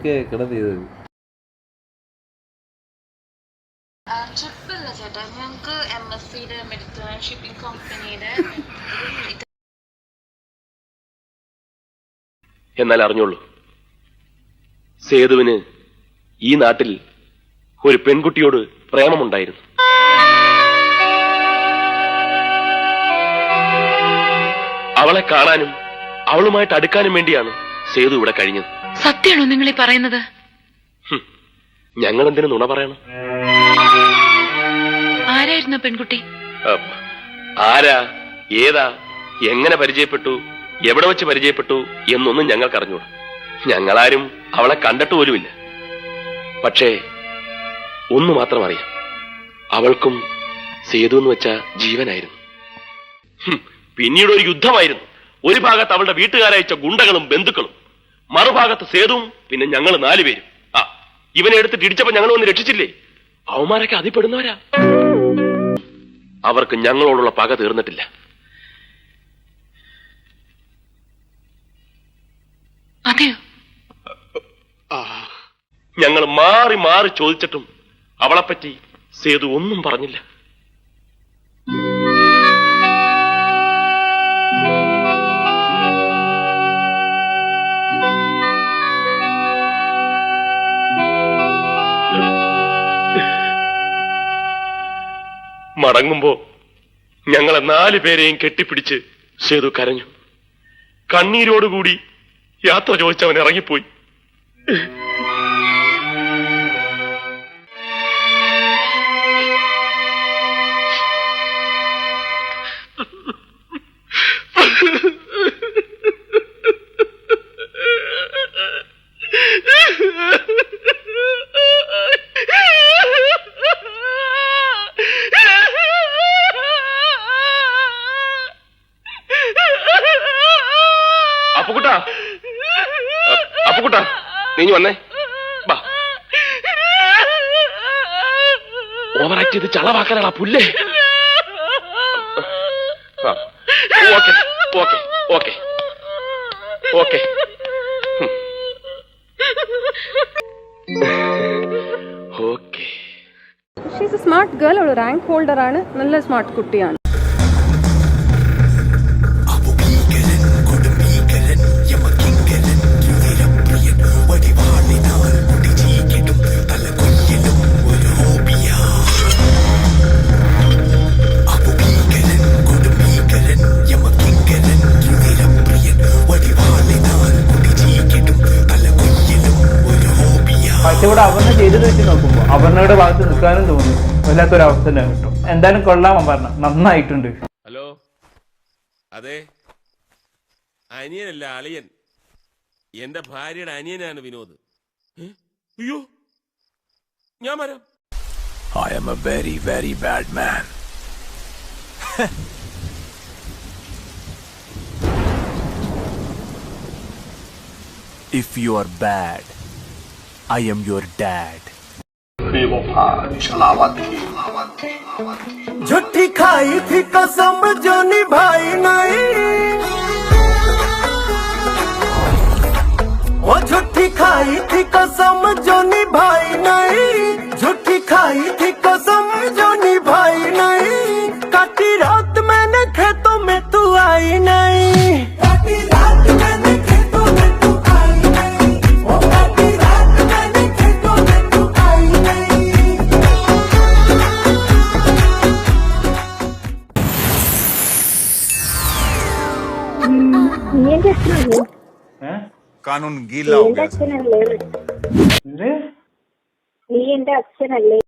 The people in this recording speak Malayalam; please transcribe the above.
കേക്കണത് ട്രിപ്പല്ല ചേട്ടാ, ഞങ്ങക്ക് MSCയുടെ മെഡിറ്ററേനിയൻ ഷിപ്പിംഗ് കമ്പനിയുടെ. എന്നാൽ അറിഞ്ഞോളൂ, സേതുവിന് ഈ നാട്ടിൽ ഒരു പെൺകുട്ടിയോട് പ്രേമമുണ്ടായിരുന്നു. അവളെ കാണാനും അവളുമായിട്ട് അടുക്കാനും വേണ്ടിയാണ് സേതു ഇവിടെ കഴിഞ്ഞത്. സത്യമാണോ നിങ്ങൾ ഈ പറയുന്നത്? ഞങ്ങൾ എന്തിനു നുണ പറയണം? ആരായിരുന്നു പെൺകുട്ടി? ആരാ, ഏതാ, എങ്ങനെ പരിചയപ്പെട്ടു, എവിടെ വെച്ച് പരിചയപ്പെട്ടു എന്നൊന്നും ഞങ്ങൾക്ക് അറിഞ്ഞൂടാ. ഞങ്ങളാരും അവളെ കണ്ടിട്ട് പോലുമില്ല. പക്ഷേ ഒന്ന് മാത്രം അറിയാം, അവൾക്കും സേതു എന്ന് വെച്ച ജീവനായിരുന്നു. പിന്നീട് ഒരു യുദ്ധമായിരുന്നു. ഒരു ഭാഗത്ത് അവളുടെ വീട്ടുകാരയച്ച ഗുണ്ടകളും ബന്ധുക്കളും, മറുഭാഗത്ത് സേതുവും, പിന്നെ ഞങ്ങൾ 4 പേരും. ഇവനെ എടുത്തിട്ട് ഇടിച്ചപ്പോ ഞങ്ങൾ ഒന്ന് രക്ഷിച്ചില്ലേ? അവന്മാരൊക്കെ അതിൽപ്പെടുന്നവരാ. അവർക്ക് ഞങ്ങളോടുള്ള പക തീർന്നിട്ടില്ല. അതെയോ? ഞങ്ങൾ മാറി മാറി ചോദിച്ചിട്ടും അവളെപ്പറ്റി സേതു ഒന്നും പറഞ്ഞില്ല. മടങ്ങുമ്പോ ഞങ്ങളെ 4 പേരെയും കെട്ടിപ്പിടിച്ച് സേതു കരഞ്ഞു. കണ്ണീരോടുകൂടി യാത്ര ചോദിച്ചവൻ ഇറങ്ങിപ്പോയി. അപ്പുക്കുട്ടാ, നീ വന്നേ. ഓവറാക്ട് ചെയ്ത് ചളവാക്കാനാ പുല്ലേ. Okay okay okay okay. Okay. She's a smart girl. അവൾ റാങ്ക് ഹോൾഡർ ആണ്. നല്ല സ്മാർട്ട് കുട്ടിയാണ്. പക്ഷെ ഇവിടെ അപർണ ചെയ്തത് വെച്ച് നോക്കുമ്പോ അപർണയുടെ ഭാഗത്ത് നിൽക്കാനും തോന്നുന്നു. വല്ലാത്തൊരവസ്ഥ തന്നെ കിട്ടും. എന്തായാലും കൊള്ളാം അപർണ, നന്നായിട്ടുണ്ട്. ഹലോ, അതെ, അനിയനല്ല അളിയൻ. എന്റെ ഭാര്യയുടെ അനിയനാണ് വിനോദ്. അയ്യോ, ഞാൻ വരാം. I am a very, very bad man. If you are bad, I am your dad. झूठी खाई थी कसम जो निभाई नहीं, वो झूठी खाई थी कसम जो निभाई नहीं, झूठी खाई थी कसम जो निभाई नहीं, काटी रात मैंने खेतों में तू आई नहीं, काटी रात मैंने खेतों में तू आई नहीं, वो काटी रात मैंने खेतों में तू आई नहीं. कानून गीला हो गया. നീ എന്റെ അച്ഛനല്ലേ?